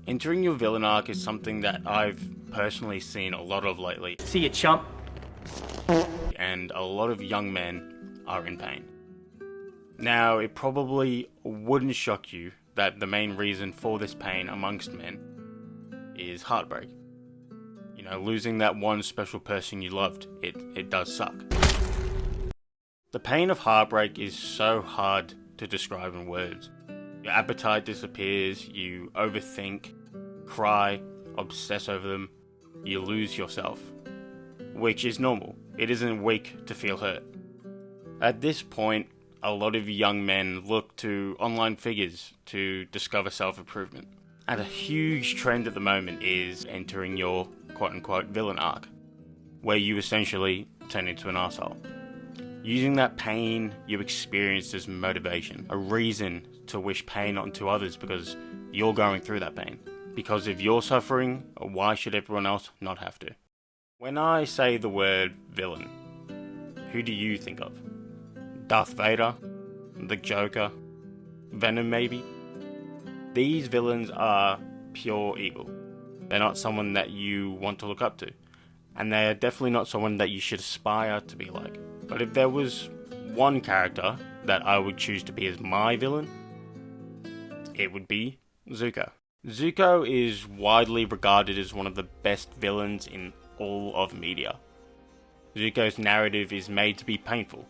Entering your villain arc is something that I've personally seen a lot of lately, See you, chump. and a lot of young men are in pain. Now, it probably wouldn't shock you that the main reason for this pain amongst men is heartbreak. You know, losing that one special person you loved, it does suck. The pain of heartbreak is so hard to describe in words. Your appetite disappears, you overthink, cry, obsess over them, you lose yourself. Which is normal. It isn't weak to feel hurt. At this point, a lot of young men look to online figures to discover self-improvement. And a huge trend at the moment is entering your quote-unquote villain arc, where you essentially turn into an asshole. Using that pain you experienced as motivation, a reason to wish pain onto others because you're going through that pain. Because if you're suffering, why should everyone else not have to? When I say the word villain, who do you think of? Darth Vader? The Joker? Venom maybe? These villains are pure evil. They're not someone that you want to look up to. And they are definitely not someone that you should aspire to be like. But if there was one character that I would choose to be as my villain, it would be Zuko. Zuko is widely regarded as one of the best villains in all of media. Zuko's narrative is made to be painful.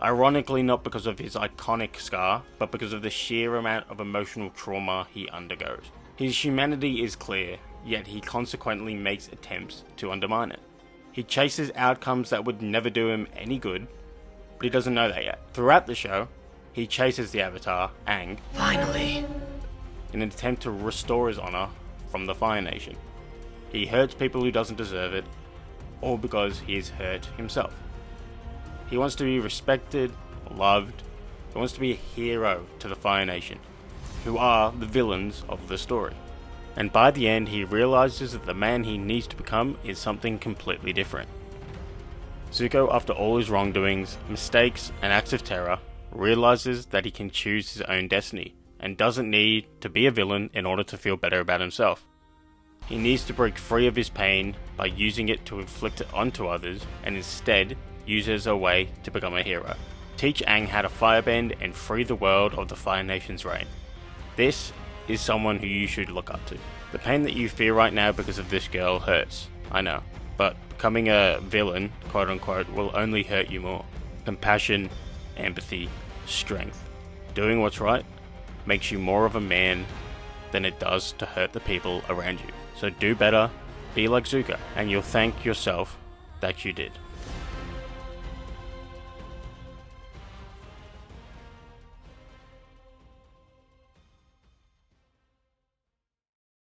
Ironically, not because of his iconic scar, but because of the sheer amount of emotional trauma he undergoes. His humanity is clear, yet he consequently makes attempts to undermine it. He chases outcomes that would never do him any good, but he doesn't know that yet. Throughout the show, he chases the Avatar, Aang, Finally. in an attempt to restore his honor from the Fire Nation. He hurts people who doesn't deserve it, all because he is hurt himself. He wants to be respected, loved, he wants to be a hero to the Fire Nation, who are the villains of the story. And by the end, he realizes that the man he needs to become is something completely different. Zuko, after all his wrongdoings, mistakes, and acts of terror, realizes that he can choose his own destiny, and doesn't need to be a villain in order to feel better about himself. He needs to break free of his pain by using it to inflict it onto others, and instead use it as a way to become a hero. Teach Aang how to firebend and free the world of the Fire Nation's reign. This is someone who you should look up to. The pain that you feel right now because of this girl hurts, I know, but becoming a villain, quote unquote, will only hurt you more. Compassion, empathy, strength. Doing what's right makes you more of a man than it does to hurt the people around you. So do better, be like Zuko, and you'll thank yourself that you did.